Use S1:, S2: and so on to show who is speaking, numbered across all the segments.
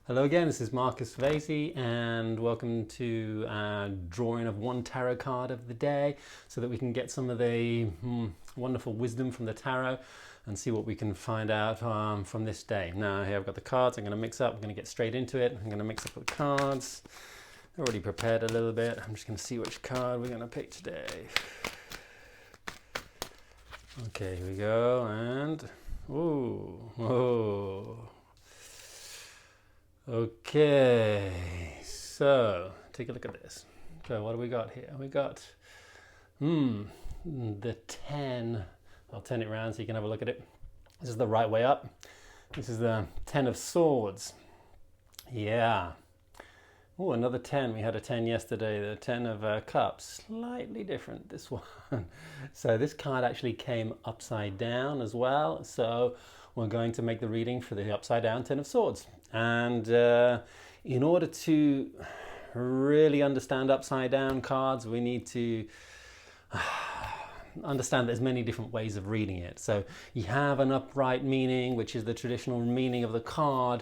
S1: Hello again, this is Marcus Vasey, and welcome to our drawing of one tarot card of the day so that we can get some of the wonderful wisdom from the tarot and see what we can find out from this day. Now, here I've got the cards. I'm going to mix up. I'm going to get straight into it. I'm going to mix up the cards. I've already prepared a little bit. I'm just going to see which card we're going to pick today. Okay, here we go. And, whoa. Okay, so take a look at this. So what do we got here? We got the 10. I'll turn it around so you can have a look at it. This is the right way up. This is the 10 of Swords. Yeah. Oh, another 10. We had a 10 yesterday, the 10 of Cups. Slightly different, this one. So this card actually came upside down as well. So we're going to make the reading for the upside down 10 of Swords. And in order to really understand upside down cards, we need to understand there's many different ways of reading it. So you have an upright meaning, which is the traditional meaning of the card.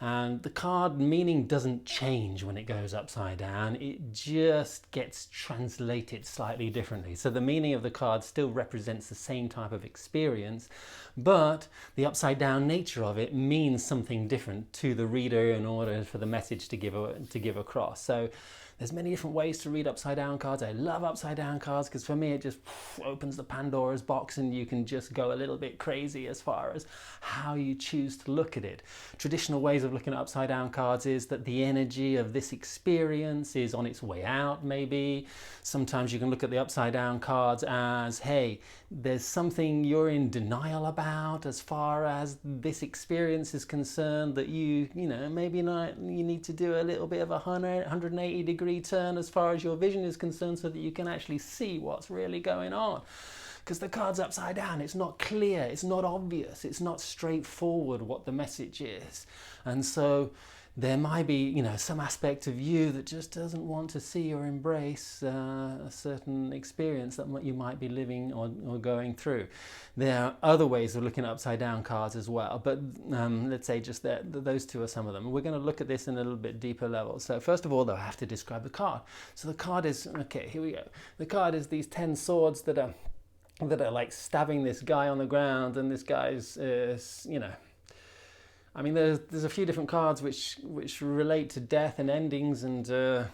S1: And the card meaning doesn't change when it goes upside down. It just gets translated slightly differently. So the meaning of the card still represents the same type of experience, but the upside down nature of it means something different to the reader in order for the message to give across. So there's many different ways to read upside down cards. I love upside down cards because for me it just opens the Pandora's box and you can just go a little bit crazy as far as how you choose to look at it. Traditional ways of looking at upside down cards is that the energy of this experience is on its way out, maybe. Sometimes you can look at the upside down cards as, hey, there's something you're in denial about as far as this experience is concerned that maybe not, you need to do a little bit of a 180 degree turn as far as your vision is concerned so that you can actually see what's really going on. Because the card's upside down, it's not clear, it's not obvious, it's not straightforward what the message is. And so there might be, some aspect of you that just doesn't want to see or embrace a certain experience that you might be living or going through. There are other ways of looking at upside down cards as well, but let's say just those two are some of them. We're going to look at this in a little bit deeper level. So first of all, though, I have to describe the card. So the card is, okay, here we go. The card is these 10 swords that are like stabbing this guy on the ground, and this guy's, I mean, there's a few different cards which relate to death and endings and a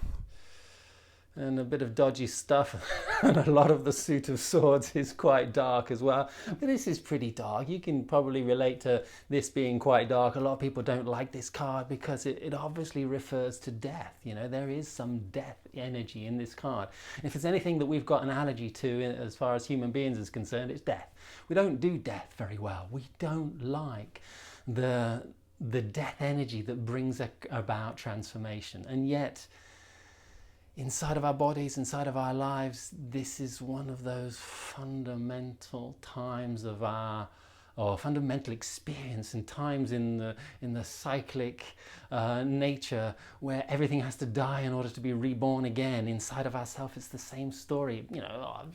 S1: bit of dodgy stuff, and a lot of the suit of swords is quite dark as well. But this is pretty dark. You can probably relate to this being quite dark. A lot of people don't like this card because it obviously refers to death. There is some death energy in this card. If there's anything that we've got an allergy to as far as human beings is concerned, it's death. We don't do death very well. We don't like the death energy that brings about transformation. And yet, inside of our bodies, inside of our lives, this is one of those fundamental times of or fundamental experience and times in the cyclic nature where everything has to die in order to be reborn again. Inside of ourselves, it's the same story.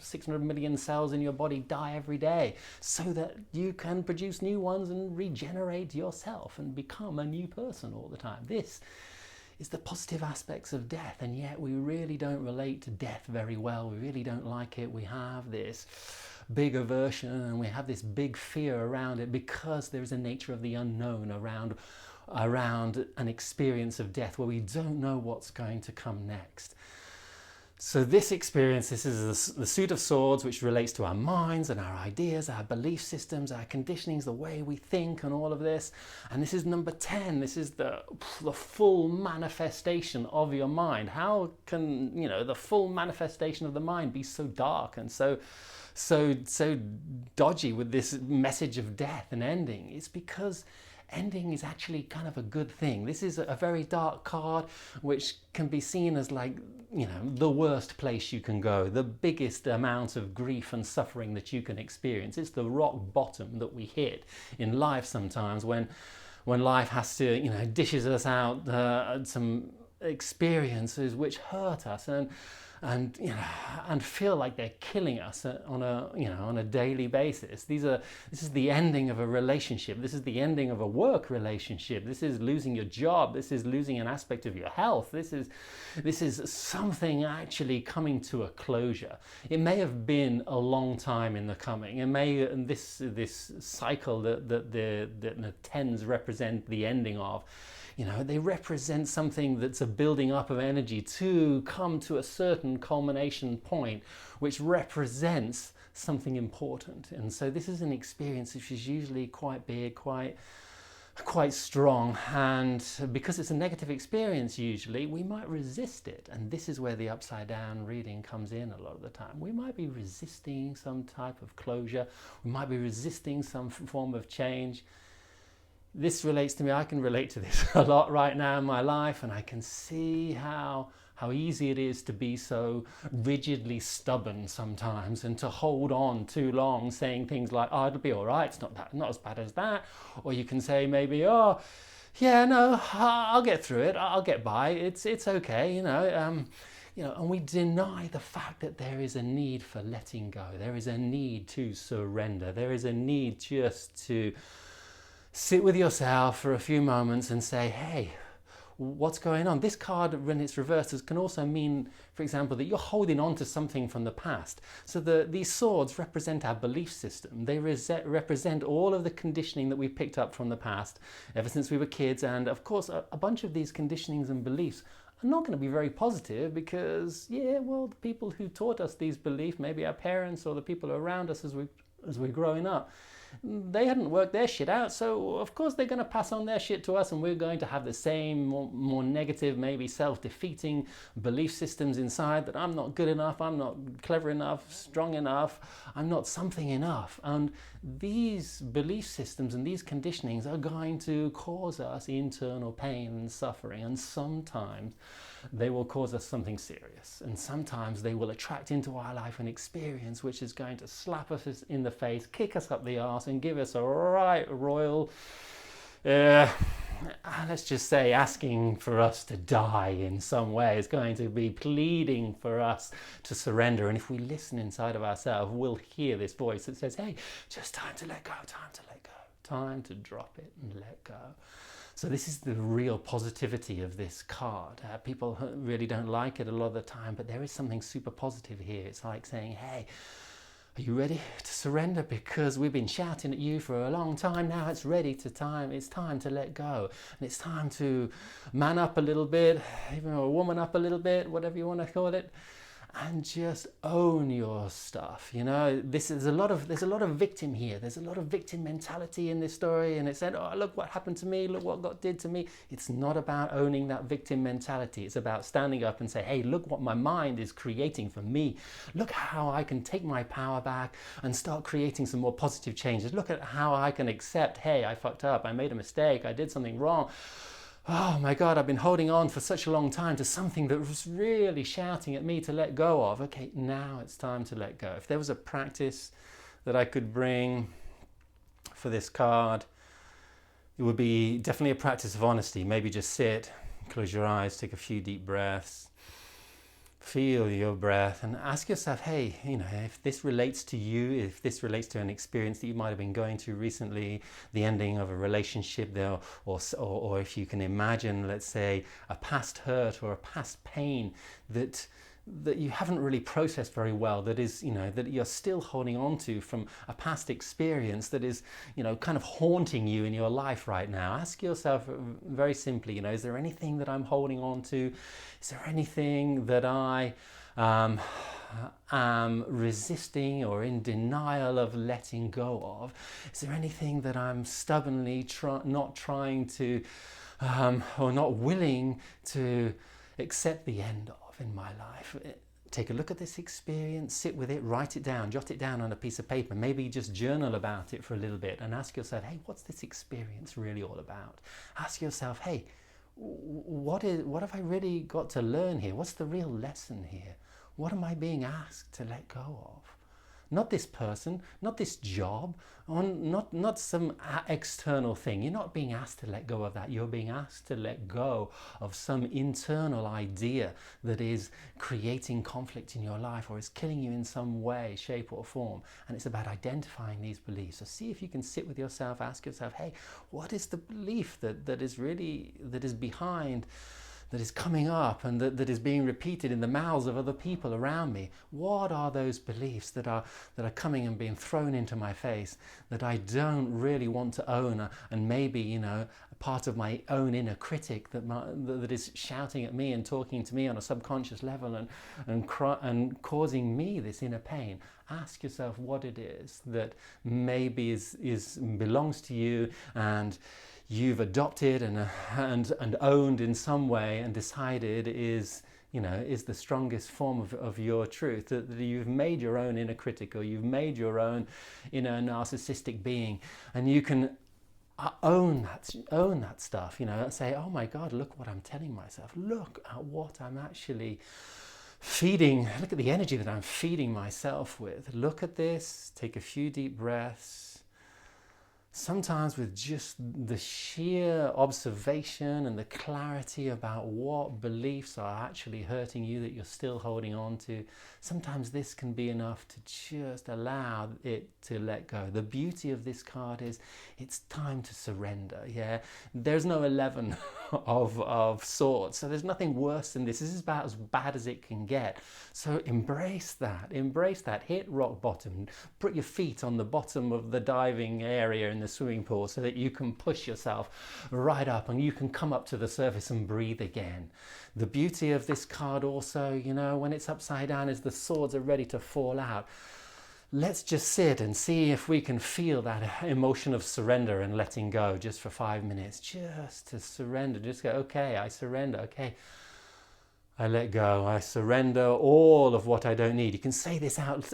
S1: 600 million cells in your body die every day so that you can produce new ones and regenerate yourself and become a new person all the time. This is the positive aspects of death, and yet we really don't relate to death very well. We really don't like it. We have this big aversion and we have this big fear around it because there is a nature of the unknown around an experience of death where we don't know what's going to come next. So this experience, this is the suit of swords, which relates to our minds and our ideas, our belief systems, our conditionings, the way we think and all of this. And this is number 10. This is the full manifestation of your mind. How can, the full manifestation of the mind be so dark and so dodgy with this message of death and ending? It's because ending is actually kind of a good thing. This is a very dark card, which can be seen as like, the worst place you can go, the biggest amount of grief and suffering that you can experience. It's the rock bottom that we hit in life sometimes when life has to, dishes us out some experiences which hurt us. and and feel like they're killing us on a daily basis. This is the ending of a relationship. This is the ending of a work relationship. This is losing your job. This is losing an aspect of your health. This is something actually coming to a closure. It may have been a long time in the coming. It may this cycle that the tens represent the ending of. They represent something that's a building up of energy to come to a certain culmination point, which represents something important. And so this is an experience which is usually quite big, quite strong, and because it's a negative experience usually, we might resist it. And this is where the upside down reading comes in a lot of the time. We might be resisting some type of closure. We might be resisting some form of change. This relates to me. I can relate to this a lot right now in my life, and I can see how easy it is to be so rigidly stubborn sometimes and to hold on too long, saying things like, "Oh, it'll be all right. It's not as bad as that." Or you can say maybe, "Oh, yeah, no, I'll get through it. I'll get by. It's okay." And we deny the fact that there is a need for letting go. There is a need to surrender. There is a need just to sit with yourself for a few moments and say, "Hey, what's going on?" This card, when it's reversed, can also mean, for example, that you're holding on to something from the past. So these swords represent our belief system. They represent all of the conditioning that we picked up from the past ever since we were kids. And of course, a bunch of these conditionings and beliefs are not going to be very positive because, the people who taught us these beliefs, maybe our parents or the people around us as we're growing up, they hadn't worked their shit out, so of course they're going to pass on their shit to us, and we're going to have the same more negative, maybe self-defeating belief systems inside that I'm not good enough, I'm not clever enough, strong enough, I'm not something enough. And these belief systems and these conditionings are going to cause us internal pain and suffering, and sometimes they will cause us something serious, and sometimes they will attract into our life an experience which is going to slap us in the face, kick us up the arse, and give us a right royal, let's just say, asking for us to die in some way. It's going to be pleading for us to surrender. And if we listen inside of ourselves, we'll hear this voice that says, "Hey, just time to let go, time to let go, time to drop it and let go." So this is the real positivity of this card. People really don't like it a lot of the time, but there is something super positive here. It's like saying, "Hey, are you ready to surrender? Because we've been shouting at you for a long time now. It's time to let go. And it's time to man up a little bit, even a woman up a little bit, whatever you want to call it, and just own your stuff." There's a lot of victim here. There's a lot of victim mentality in this story, and it said, "Oh, look what happened to me, look what God did to me." It's not about owning that victim mentality. It's about standing up and say, "Hey, look what my mind is creating for me. Look how I can take my power back and start creating some more positive changes. Look at how I can accept, hey, I fucked up, I made a mistake, I did something wrong. Oh my God, I've been holding on for such a long time to something that was really shouting at me to let go of. Okay, now it's time to let go." If there was a practice that I could bring for this card, it would be definitely a practice of honesty. Maybe just sit, close your eyes, take a few deep breaths, feel your breath, and ask yourself, hey, if this relates to you, if this relates to an experience that you might have been going through recently, the ending of a relationship there, or if you can imagine, let's say, a past hurt or a past pain that you haven't really processed very well, that is, that you're still holding on to from a past experience that is, kind of haunting you in your life right now. Ask yourself very simply, is there anything that I'm holding on to? Is there anything that I am resisting or in denial of letting go of? Is there anything that I'm stubbornly not trying to, or not willing to accept the end of in my life? Take a look at this experience, sit with it, write it down, jot it down on a piece of paper, maybe just journal about it for a little bit, and ask yourself, hey, what's this experience really all about? Ask yourself, hey, what have I really got to learn here? What's the real lesson here? What am I being asked to let go of? not this person, not this job, or not some external thing. You're not being asked to let go of that. You're being asked to let go of some internal idea that is creating conflict in your life or is killing you in some way, shape or form. And it's about identifying these beliefs. So see if you can sit with yourself, ask yourself, hey, what is the belief that is behind, that is coming up and that is being repeated in the mouths of other people around me? What are those beliefs that are coming and being thrown into my face that I don't really want to own, and maybe, part of my own inner critic that is shouting at me and talking to me on a subconscious level and causing me this inner pain? Ask yourself what it is that maybe belongs to you and you've adopted and owned in some way and decided is the strongest form of your truth, that you've made your own inner critic, or you've made your own inner narcissistic being, and you can own that stuff, say, oh my God, look what I'm telling myself, look at what I'm actually feeding, look at the energy that I'm feeding myself with. Look at this, take a few deep breaths. Sometimes with just the sheer observation and the clarity about what beliefs are actually hurting you that you're still holding on to, sometimes this can be enough to just allow it to let go. The beauty of this card is it's time to surrender. Yeah, there's no 11 of swords, so there's nothing worse than this. This is about as bad as it can get. So embrace that, hit rock bottom, put your feet on the bottom of the diving area in the swimming pool so that you can push yourself right up and you can come up to the surface and breathe again. The beauty of this card also, when it's upside down, is the swords are ready to fall out. Let's just sit and see if we can feel that emotion of surrender and letting go just for 5 minutes, just to surrender. Just go, okay, I surrender. Okay, I let go. I surrender all of what I don't need. You can say this out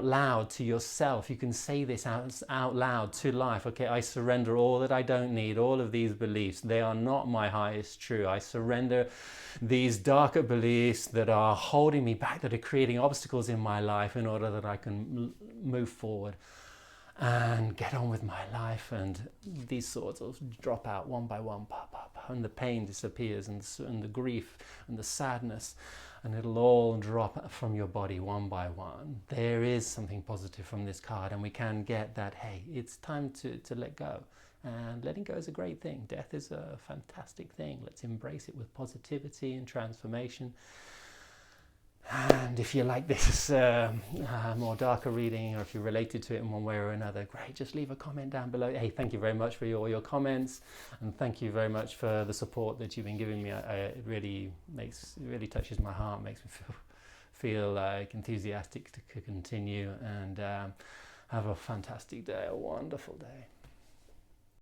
S1: loud to yourself. You can say this out loud to life. Okay, I surrender all that I don't need, all of these beliefs. They are not my highest true. I surrender these darker beliefs that are holding me back, that are creating obstacles in my life in order that I can move forward and get on with my life. And these swords will drop out one by one, and the pain disappears, and the grief and the sadness, and it'll all drop from your body one by one. There is something positive from this card, and we can get that, hey, it's time to let go. And letting go is a great thing. Death is a fantastic thing. Let's embrace it with positivity and transformation. And if you like this more darker reading, or if you're related to it in one way or another, great, just leave a comment down below. Hey, thank you very much for all your comments, and thank you very much for the support that you've been giving me. It really touches my heart, makes me feel like enthusiastic to continue, and have a fantastic day, a wonderful day.